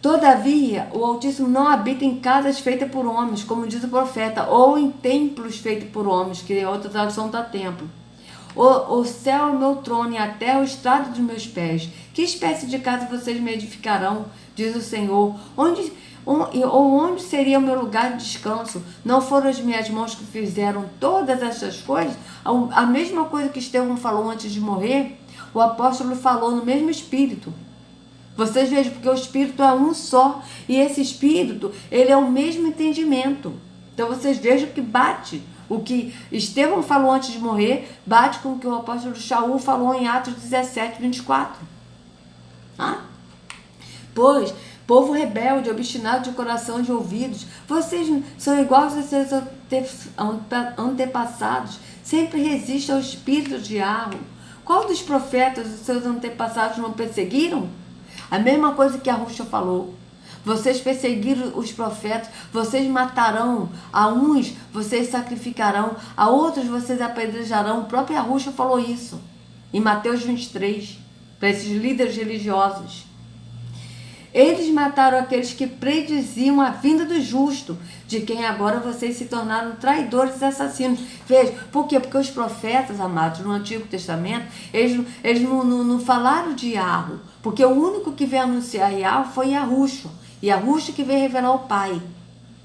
todavia, o Altíssimo não habita em casas feitas por homens, como diz o profeta, ou em templos feitos por homens, que é outra tradução da templo. O céu é o meu trono e a terra o estrado dos meus pés. Que espécie de casa vocês me edificarão, diz o Senhor? Onde seria o meu lugar de descanso? Não foram as minhas mãos que fizeram todas essas coisas? A mesma coisa que Estevão falou antes de morrer, o apóstolo falou no mesmo espírito. Vocês vejam, porque o espírito é um só, e esse espírito, ele é o mesmo entendimento. Então vocês vejam que bate. O que Estevão falou antes de morrer bate com o que o apóstolo Shaul falou em Atos 17, 24. Pois, povo rebelde, obstinado de coração e de ouvidos, vocês são iguais aos seus antepassados, sempre resistem ao espírito de Arro. Qual dos profetas os seus antepassados não perseguiram? A mesma coisa que Yahushua falou. Vocês perseguiram os profetas, vocês matarão, a uns vocês sacrificarão, a outros vocês apedrejarão. O próprio Yahushua falou isso em Mateus 23, para esses líderes religiosos. Eles mataram aqueles que prediziam a vinda do justo, de quem agora vocês se tornaram traidores e assassinos. Veja, por quê? Porque os profetas, amados, no Antigo Testamento, eles não falaram de Yahweh, porque o único que veio anunciar Yahweh foi Yahushua. Yahushua que veio revelar o Pai.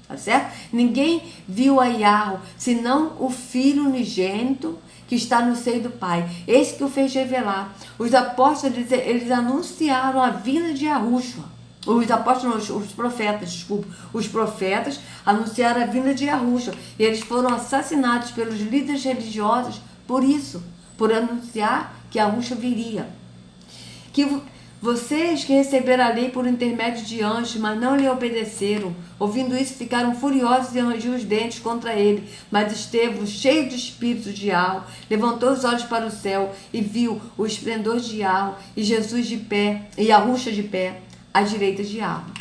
Tá certo? Ninguém viu a Yahweh, senão o Filho unigênito que está no seio do Pai. Esse que o fez revelar. Os apóstolos, eles anunciaram a vinda de Yahushua. Os apóstolos, os profetas, desculpa. Os profetas anunciaram a vinda de Yahushua. E eles foram assassinados pelos líderes religiosos por isso. Por anunciar que Yahushua viria. Que vocês que receberam a lei por intermédio de anjos, mas não lhe obedeceram, ouvindo isso, ficaram furiosos e rangiam os dentes contra ele. Mas Estevão, cheio de espírito de Yahweh, levantou os olhos para o céu e viu o esplendor de Yahweh e Jesus de pé, e Yahushua de pé, à direita de Yahweh.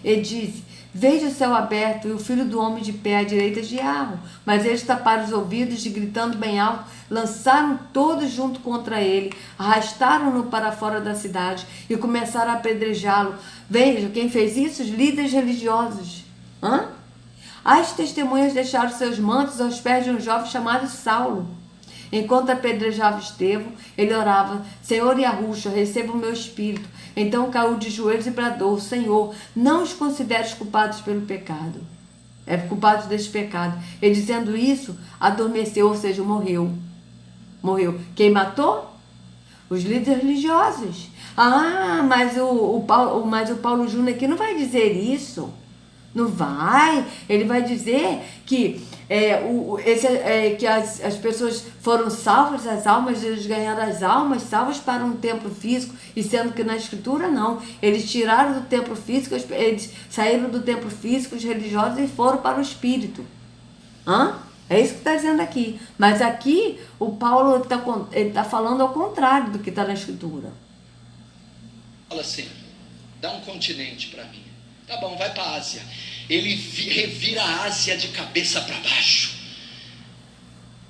Ele disse: veja o céu aberto e o Filho do Homem de pé à direita de Yahweh. Mas eles taparam os ouvidos e, gritando bem alto, lançaram todos junto contra ele, arrastaram-no para fora da cidade e começaram a apedrejá-lo. Veja, quem fez isso? Os líderes religiosos. As testemunhas deixaram seus mantos aos pés de um jovem chamado Saulo. Enquanto apedrejava Estevão, ele orava: Senhor Yahushua, receba o meu espírito. Então caiu de joelhos e bradou: Senhor, não os consideres culpados pelo pecado. É culpado desse pecado. Ele, dizendo isso, adormeceu, ou seja, morreu. Morreu. Quem matou? Os líderes religiosos. Mas o Paulo Júnior aqui não vai dizer isso. Não vai. Ele vai dizer que, que as pessoas foram salvas, as almas, eles ganharam as almas salvas para um templo físico, e sendo que na Escritura não. Eles tiraram do templo físico, eles saíram do templo físico, os religiosos, e foram para o Espírito. É isso que está dizendo aqui. Mas aqui o Paulo está falando ao contrário do que está na Escritura. Fala assim: dá um continente para mim. Tá bom, vai para a Ásia. Ele revira a Ásia de cabeça para baixo.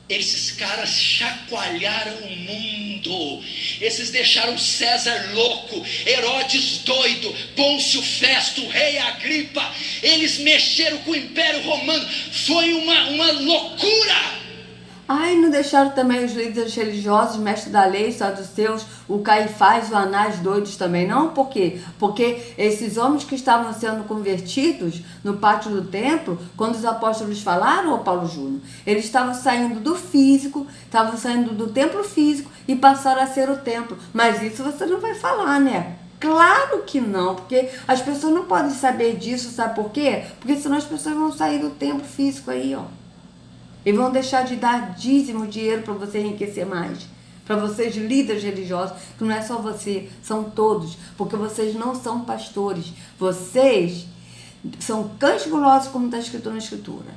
Esses caras chacoalharam o mundo. Esses deixaram César louco, Herodes doido, Pôncio Festo, rei Agripa. Eles mexeram com o Império Romano. Foi uma loucura. Ai, não deixaram também os líderes religiosos, mestres da lei, saduceus, o Caifás, o Anás, doidos também, não? Por quê? Porque esses homens que estavam sendo convertidos no pátio do templo, quando os apóstolos falaram, ô Paulo Júnior, eles estavam saindo do físico, estavam saindo do templo físico e passaram a ser o templo. Mas isso você não vai falar, né? Claro que não, porque as pessoas não podem saber disso, sabe por quê? Porque senão as pessoas vão sair do templo físico aí, ó. E vão deixar de dar dízimo, dinheiro para você enriquecer mais. Para vocês, líderes religiosos, que não é só você, são todos. Porque vocês não são pastores. Vocês são cães gulosos, como está escrito na Escritura.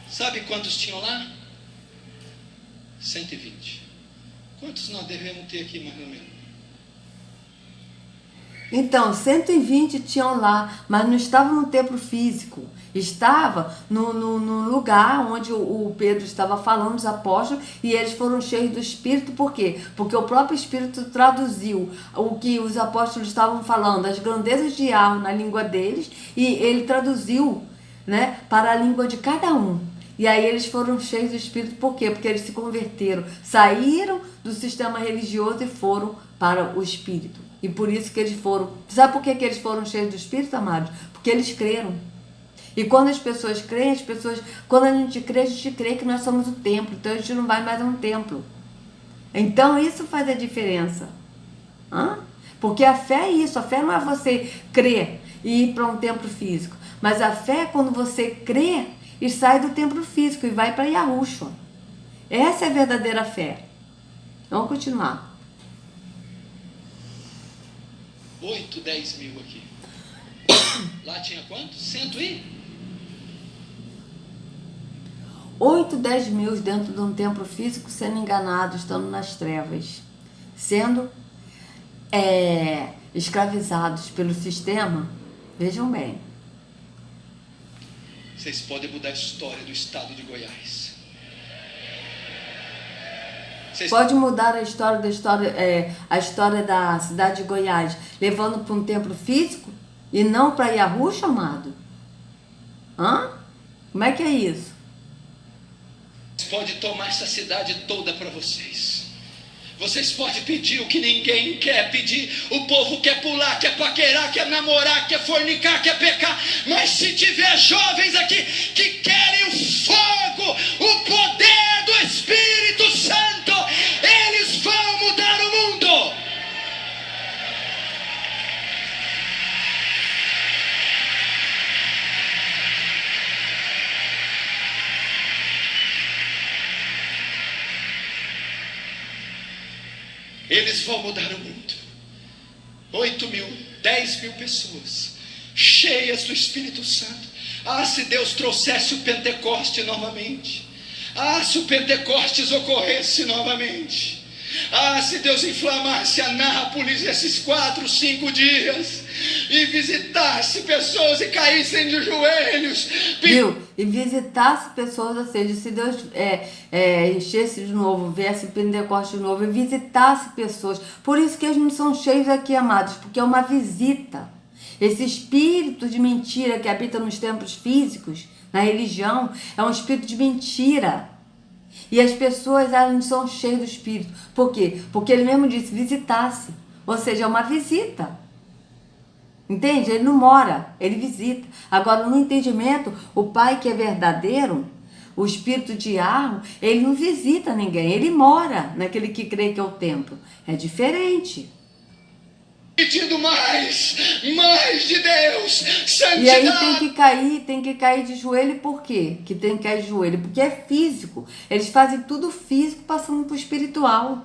Sabe quantos tinham lá? 120. Quantos nós devemos ter aqui, mais ou menos? Então, 120 tinham lá, mas não estavam no templo físico. Estava no lugar onde o Pedro estava falando, os apóstolos, e eles foram cheios do Espírito. Por quê? Porque o próprio Espírito traduziu o que os apóstolos estavam falando, as grandezas de Yahweh na língua deles, e ele traduziu, né, para a língua de cada um. E aí eles foram cheios do Espírito. Por quê? Porque eles se converteram, saíram do sistema religioso e foram para o Espírito. E por isso que eles foram. Sabe por que eles foram cheios do Espírito, amados? Porque eles creram. E quando as pessoas creem, quando a gente crê que nós somos o templo. Então a gente não vai mais a um templo. Então isso faz a diferença. Hã? Porque a fé é isso. A fé não é você crer e ir para um templo físico. Mas a fé é quando você crê e sai do templo físico e vai para Yahushua. Essa é a verdadeira fé. Vamos continuar. 8, 10 mil aqui. Lá tinha quanto? 8, 10 mil dentro de um templo físico sendo enganados, estando nas trevas, sendo escravizados pelo sistema. Vejam bem. Vocês podem mudar a história do estado de Goiás. Pode mudar a história da cidade de Goiás, levando para um templo físico e não para Yahushua, amado? Hã? Como é que é isso? Pode tomar essa cidade toda para vocês. Vocês podem pedir o que ninguém quer pedir. O povo quer pular, quer paquerar, quer namorar, quer fornicar, quer pecar. Mas se tiver jovens aqui que querem o fogo, o poder do Espírito Santo, eles vão mudar o mundo. Eles vão mudar o mundo. 8 mil, 10 mil pessoas cheias do Espírito Santo. Ah, se Deus trouxesse o Pentecoste novamente. Ah, se o Pentecostes ocorresse novamente. Ah, se Deus inflamasse Anápolis esses 4, 5 dias e visitasse pessoas e caíssem de joelhos. Viu? E visitasse pessoas, ou seja, se Deus enchesse de novo, viesse Pentecoste de novo e visitasse pessoas. Por isso que eles não são cheios aqui, amados, porque é uma visita. Esse espírito de mentira que habita nos templos físicos, na religião, é um espírito de mentira. E as pessoas, elas não são cheias do Espírito. Por quê? Porque ele mesmo disse, visitasse. Ou seja, é uma visita. Entende? Ele não mora, ele visita. Agora, no entendimento, o Pai que é verdadeiro, o Espírito de Yahweh, ele não visita ninguém. Ele mora naquele que crê que é o templo. É diferente. Pedindo mais de Deus, santidade. E aí tem que cair de joelho. Por quê que tem que cair de joelho? Porque é físico. Eles fazem tudo físico passando para o espiritual.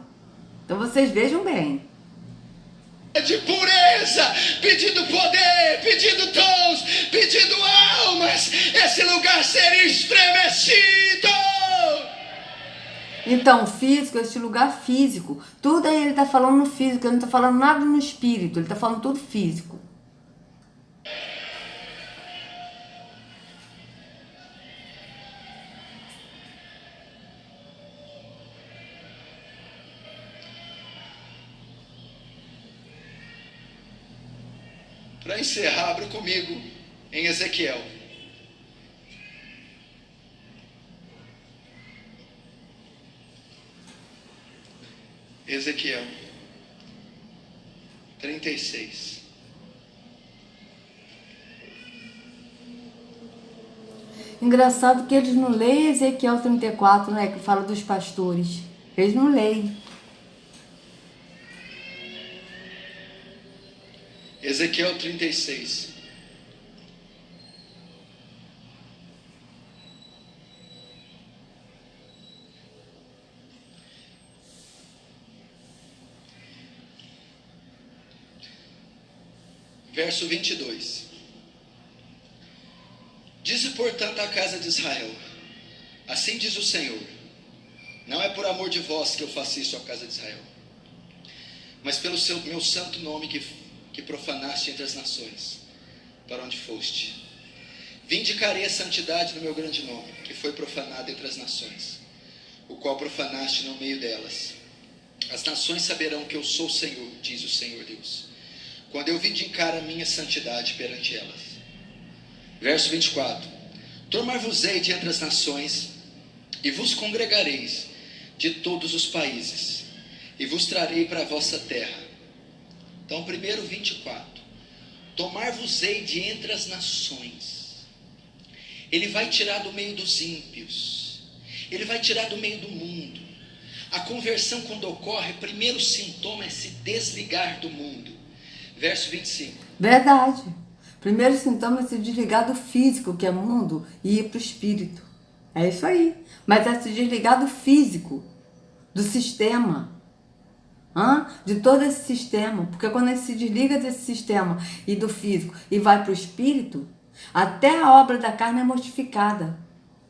Então vocês vejam bem. De pureza, pedindo poder, pedindo dons, pedindo almas. Esse lugar seria estremecido. Então, físico, esse lugar físico, tudo aí ele está falando no físico, ele não está falando nada no espírito, ele está falando tudo físico. Para encerrar, abra comigo em Ezequiel. Ezequiel 36. Engraçado que eles não leem Ezequiel 34, né? Que fala dos pastores. Eles não leem. Ezequiel 36. Verso 22. Dize, portanto, à casa de Israel: assim diz o Senhor, não é por amor de vós que eu faço isso à casa de Israel, mas pelo meu santo nome que profanaste entre as nações, para onde foste. Vindicarei a santidade do meu grande nome, que foi profanado entre as nações, o qual profanaste no meio delas. As nações saberão que eu sou o Senhor, diz o Senhor Deus, quando eu vindicar a minha santidade perante elas. Verso 24. Tomar-vos-ei de entre as nações, e vos congregareis de todos os países, e vos trarei para a vossa terra. Então, primeiro 24. Tomar-vos-ei de entre as nações. Ele vai tirar do meio dos ímpios. Ele vai tirar do meio do mundo. A conversão, quando ocorre, o primeiro sintoma é se desligar do mundo. Verso 25. Verdade. Primeiro sintoma é se desligar do físico, que é mundo, e ir para o espírito. É isso aí. Mas é se desligar do físico, do sistema. De todo esse sistema. Porque quando ele se desliga desse sistema e do físico e vai para o espírito, até a obra da carne é mortificada.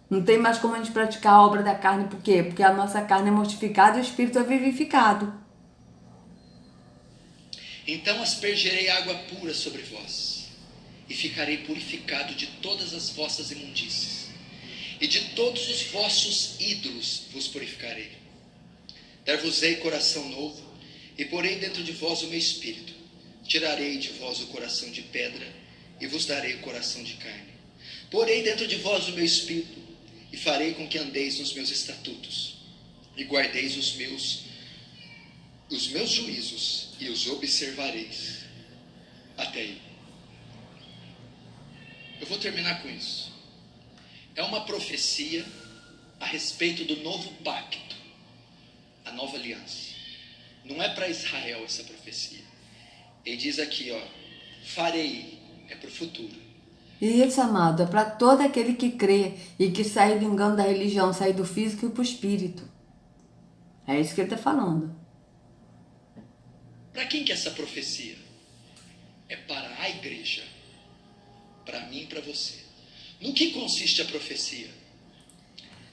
Não tem mais como a gente praticar a obra da carne. Por quê? Porque a nossa carne é mortificada e o espírito é vivificado. Então aspergerei água pura sobre vós, e ficarei purificado de todas as vossas imundícies, e de todos os vossos ídolos vos purificarei. Dar-vos-ei coração novo, e porei dentro de vós o meu espírito. Tirarei de vós o coração de pedra, e vos darei o coração de carne. Porei dentro de vós o meu espírito, e farei com que andeis nos meus estatutos, e guardeis os meus juízos, e os observareis. Até aí. Eu vou terminar com isso. É uma profecia a respeito do novo pacto, a nova aliança. Não é para Israel essa profecia. Ele diz aqui, farei, é para o futuro. Isso, amado, é para todo aquele que crê e que sai do engano da religião, sai do físico e para o espírito. É isso que ele está falando. Para quem que é essa profecia? É para a igreja. Para mim e para você. No que consiste a profecia?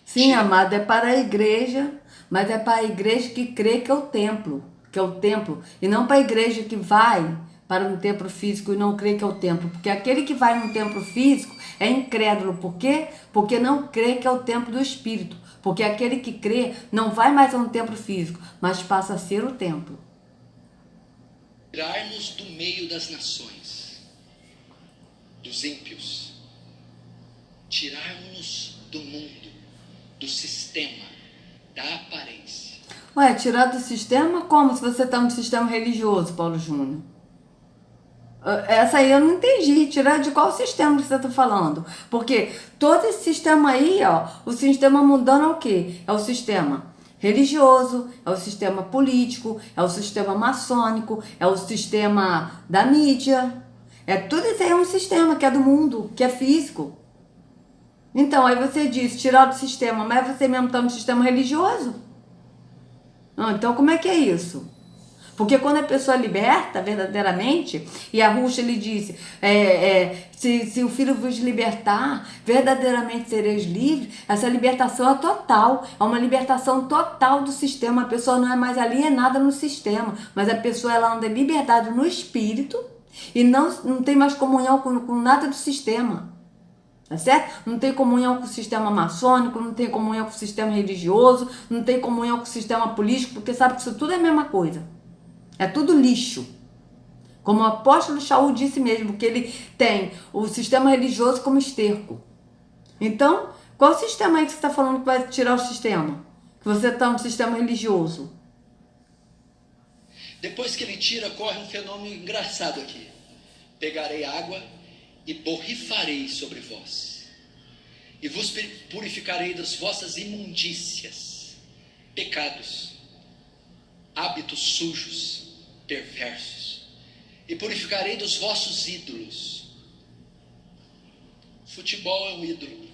Sim, amado, é para a igreja, mas é para a igreja que crê que é o templo, e não para a igreja que vai para um templo físico e não crê que é o templo, porque aquele que vai num templo físico é incrédulo. Por quê? Porque não crê que é o templo do Espírito, porque aquele que crê não vai mais a um templo físico, mas passa a ser o templo. Tirar-nos do meio das nações, dos ímpios, tirarmos do mundo, do sistema, da aparência. Ué, tirar do sistema? Como se você está no sistema religioso, Paulo Júnior? Essa aí eu não entendi. Tirar de qual sistema que você está falando? Porque todo esse sistema aí, o sistema mundano é o quê? É o sistema religioso, é o sistema político, é o sistema maçônico, é o sistema da mídia. Tudo isso aí é um sistema que é do mundo, que é físico. Então, aí você diz, tirar do sistema, mas você mesmo está no sistema religioso? Então, como é que é isso? Porque quando a pessoa liberta verdadeiramente, e a Ruxa ele disse, se o Filho vos libertar, verdadeiramente sereis livres, essa libertação é total, é uma libertação total do sistema. A pessoa não é mais alienada no sistema, mas a pessoa ela anda em liberdade no espírito e não tem mais comunhão com nada do sistema. Tá certo? Não tem comunhão com o sistema maçônico, não tem comunhão com o sistema religioso, não tem comunhão com o sistema político, porque sabe que isso tudo é a mesma coisa. É tudo lixo. Como o apóstolo Shaul disse mesmo, que ele tem o sistema religioso como esterco. Então, qual sistema aí que você está falando que vai tirar o sistema? Que você está no sistema religioso? Depois que ele tira, corre um fenômeno engraçado aqui. Pegarei água e borrifarei sobre vós, e vos purificarei das vossas imundícias, pecados, hábitos sujos, perversos, e purificarei dos vossos ídolos. Futebol é um ídolo.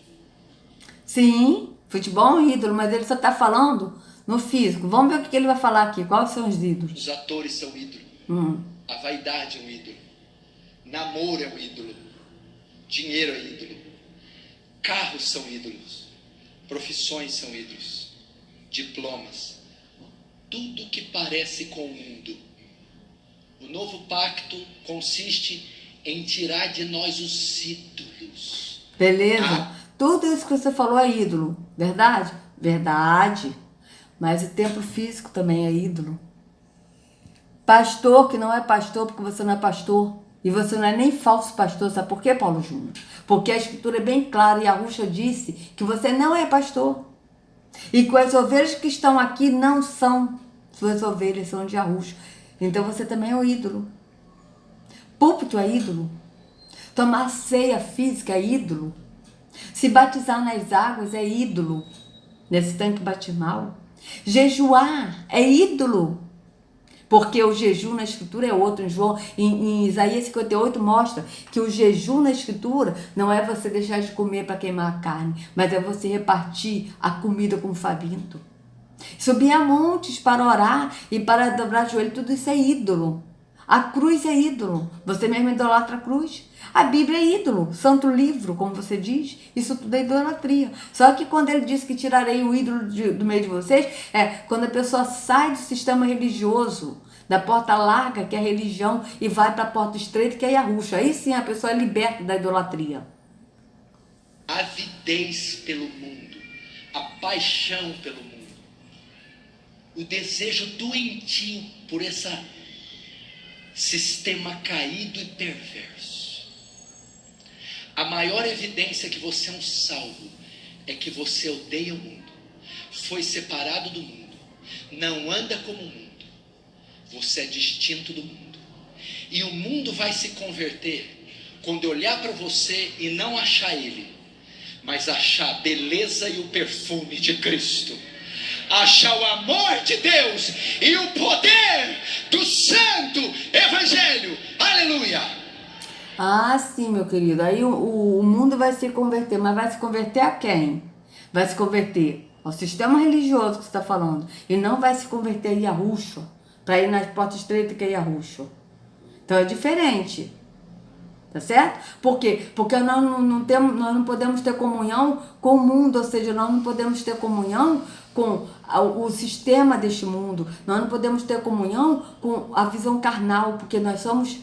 Sim, futebol é um ídolo, mas ele só está falando no físico. Vamos ver o que ele vai falar aqui. Quais são os ídolos? Os atores são ídolo. A vaidade é um ídolo. Namoro é um ídolo. Dinheiro é ídolo. Carros são ídolos. Profissões são ídolos. Diplomas. Tudo que parece com o mundo. O novo pacto consiste em tirar de nós os ídolos. Beleza? Tudo isso que você falou é ídolo. Verdade? Verdade. Mas o templo físico também é ídolo. Pastor que não é pastor porque você não é pastor. E você não é nem falso pastor. Sabe por quê, Paulo Júnior? Porque a escritura é bem clara e a Ruxa disse que você não é pastor. E que as ovelhas que estão aqui não são suas ovelhas, são de Arruxo. Então você também é um ídolo. Púlpito é ídolo. Tomar ceia física é ídolo. Se batizar nas águas é ídolo. Nesse tanque batismal. Jejuar é ídolo. Porque o jejum na escritura é outro. Em Isaías 58 mostra que o jejum na escritura não é você deixar de comer para queimar a carne, mas é você repartir a comida com o faminto. Subir a montes para orar e para dobrar o joelho, tudo isso é ídolo. A cruz é ídolo. Você mesmo idolatra a cruz. A Bíblia é ídolo. Santo livro, como você diz. Isso tudo é idolatria. Só que quando ele diz que tirarei o ídolo do meio de vocês, é quando a pessoa sai do sistema religioso, da porta larga, que é a religião, e vai para a porta estreita, que é a Ruxa. Aí sim a pessoa é liberta da idolatria. Avidez pelo mundo. A paixão pelo mundo. O desejo doentio por esse sistema caído e perverso. A maior evidência que você é um salvo é que você odeia o mundo, foi separado do mundo, não anda como o mundo, você é distinto do mundo. E o mundo vai se converter quando olhar para você e não achar ele, mas achar a beleza e o perfume de Cristo. Achar o amor de Deus e o poder do santo evangelho. Aleluia! Ah, sim, meu querido. Aí o mundo vai se converter, mas vai se converter a quem? Vai se converter ao sistema religioso que você está falando. E não vai se converter a Yahushua, para ir nas portas estreitas que é Yahushua. Então é diferente. Tá certo? Por quê? Porque nós não podemos ter comunhão com o mundo, ou seja, nós não podemos ter comunhão com o sistema deste mundo. Nós não podemos ter comunhão com a visão carnal, porque nós somos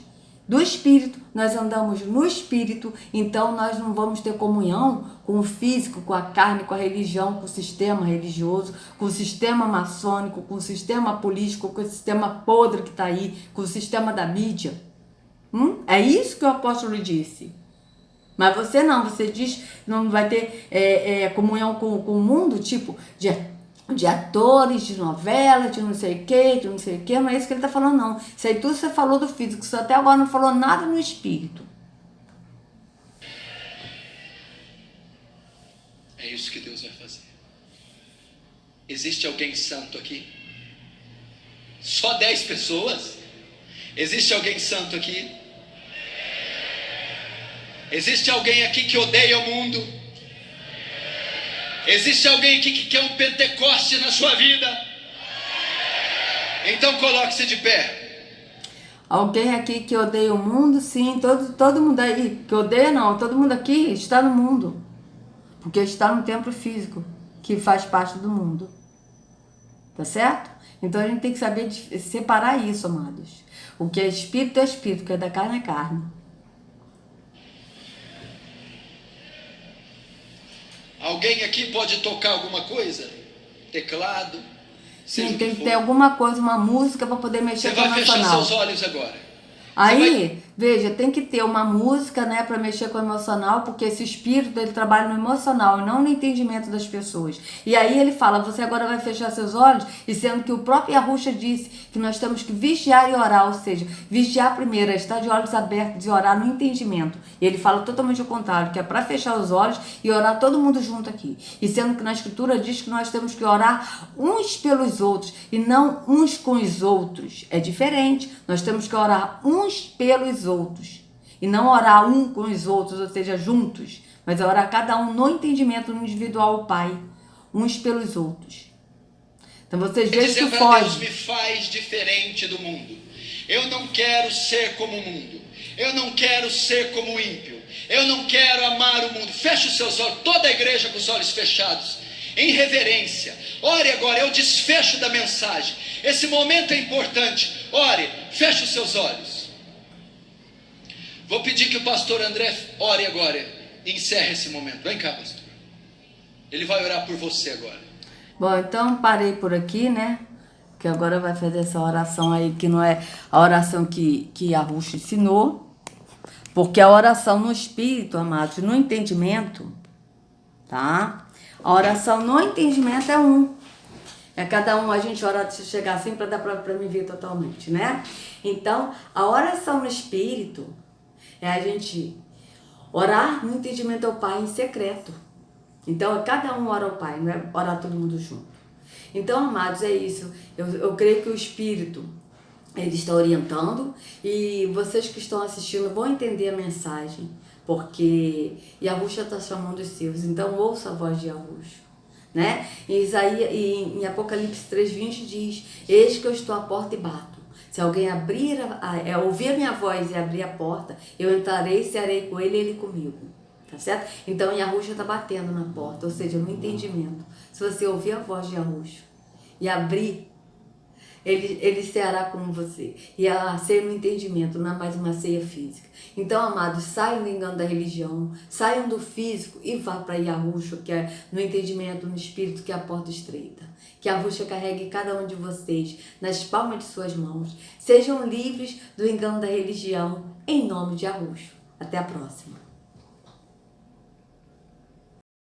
do Espírito, nós andamos no Espírito, então nós não vamos ter comunhão com o físico, com a carne, com a religião, com o sistema religioso, com o sistema maçônico, com o sistema político, com o sistema podre que está aí, com o sistema da mídia. É isso que o apóstolo disse. Mas você não, você diz não vai ter comunhão com o mundo, tipo de atores, de novelas, de não sei o que, não é isso que ele está falando não. Isso aí tudo você falou do físico, você até agora não falou nada no espírito. É isso que Deus vai fazer. Existe alguém santo aqui? Só 10 pessoas? Existe alguém santo aqui? Existe alguém aqui que odeia o mundo? Existe alguém aqui que quer um Pentecoste na sua vida? Então coloque-se de pé. Alguém aqui que odeia o mundo? Sim, todo mundo aí que odeia não, todo mundo aqui está no mundo. Porque está no templo físico, que faz parte do mundo. Tá certo? Então a gente tem que saber separar isso, amados. O que é espírito, o que é da carne é carne. Alguém aqui pode tocar alguma coisa? Teclado? Sim, tem que ter alguma coisa, uma música para poder mexer com o emocional. Você vai fechar seus olhos agora. Aí, Veja, tem que ter uma música, né, para mexer com o emocional, porque esse espírito ele trabalha no emocional e não no entendimento das pessoas. E aí ele fala, você agora vai fechar seus olhos, e sendo que o próprio Yahusha disse que nós temos que vigiar e orar, ou seja, vigiar primeiro, é estar de olhos abertos e orar no entendimento. E ele fala totalmente o contrário, que é para fechar os olhos e orar todo mundo junto aqui. E sendo que na escritura diz que nós temos que orar uns pelos outros e não uns com os outros. É diferente, nós temos que orar uns pelos outros e não orar um com os outros, ou seja, juntos, mas orar cada um no entendimento no individual ao Pai, uns pelos outros. Então vocês vejam que foge. Deus me faz diferente do mundo. Eu não quero ser como o mundo. Eu não quero ser como o ímpio. Eu não quero amar o mundo. Feche os seus olhos, toda a igreja com os olhos fechados, em reverência. Ore agora, é o desfecho da mensagem. Esse momento é importante. Ore, feche os seus olhos. Vou pedir que o pastor André ore agora e encerre esse momento. Vem cá, pastor. Ele vai orar por você agora. Bom, então parei por aqui, né? Que agora vai fazer essa oração aí, que não é a oração que Yahusha ensinou. Porque a oração no espírito, amados, no entendimento, tá? A oração no entendimento é um. É cada um, a gente ora de chegar assim para dar para me ver totalmente, né? Então, a oração no espírito é a gente orar no entendimento ao Pai em secreto. Então, cada um ora ao Pai, não é orar todo mundo junto. Então, amados, é isso. Eu creio que o Espírito, ele está orientando e vocês que estão assistindo vão entender a mensagem, porque Yahusha está chamando os seus. Então, ouça a voz de Yahusha. Né? Em Apocalipse 3:20 diz, eis que eu estou à porta e bato. Se alguém ouvir a minha voz e abrir a porta, eu entrarei e cearei com ele e ele comigo. Tá certo? Então Yahusha está batendo na porta, ou seja, no entendimento. Se você ouvir a voz de Yahusha e abrir, ele ceará com você. E a ceia no entendimento, não é mais uma ceia física. Então, amados, saiam do engano da religião, saiam do físico e vá para Yahusha, que é no entendimento, no espírito, que é a porta estreita. Que Yahusha carregue cada um de vocês nas palmas de suas mãos. Sejam livres do engano da religião, em nome de Yahusha. Até a próxima.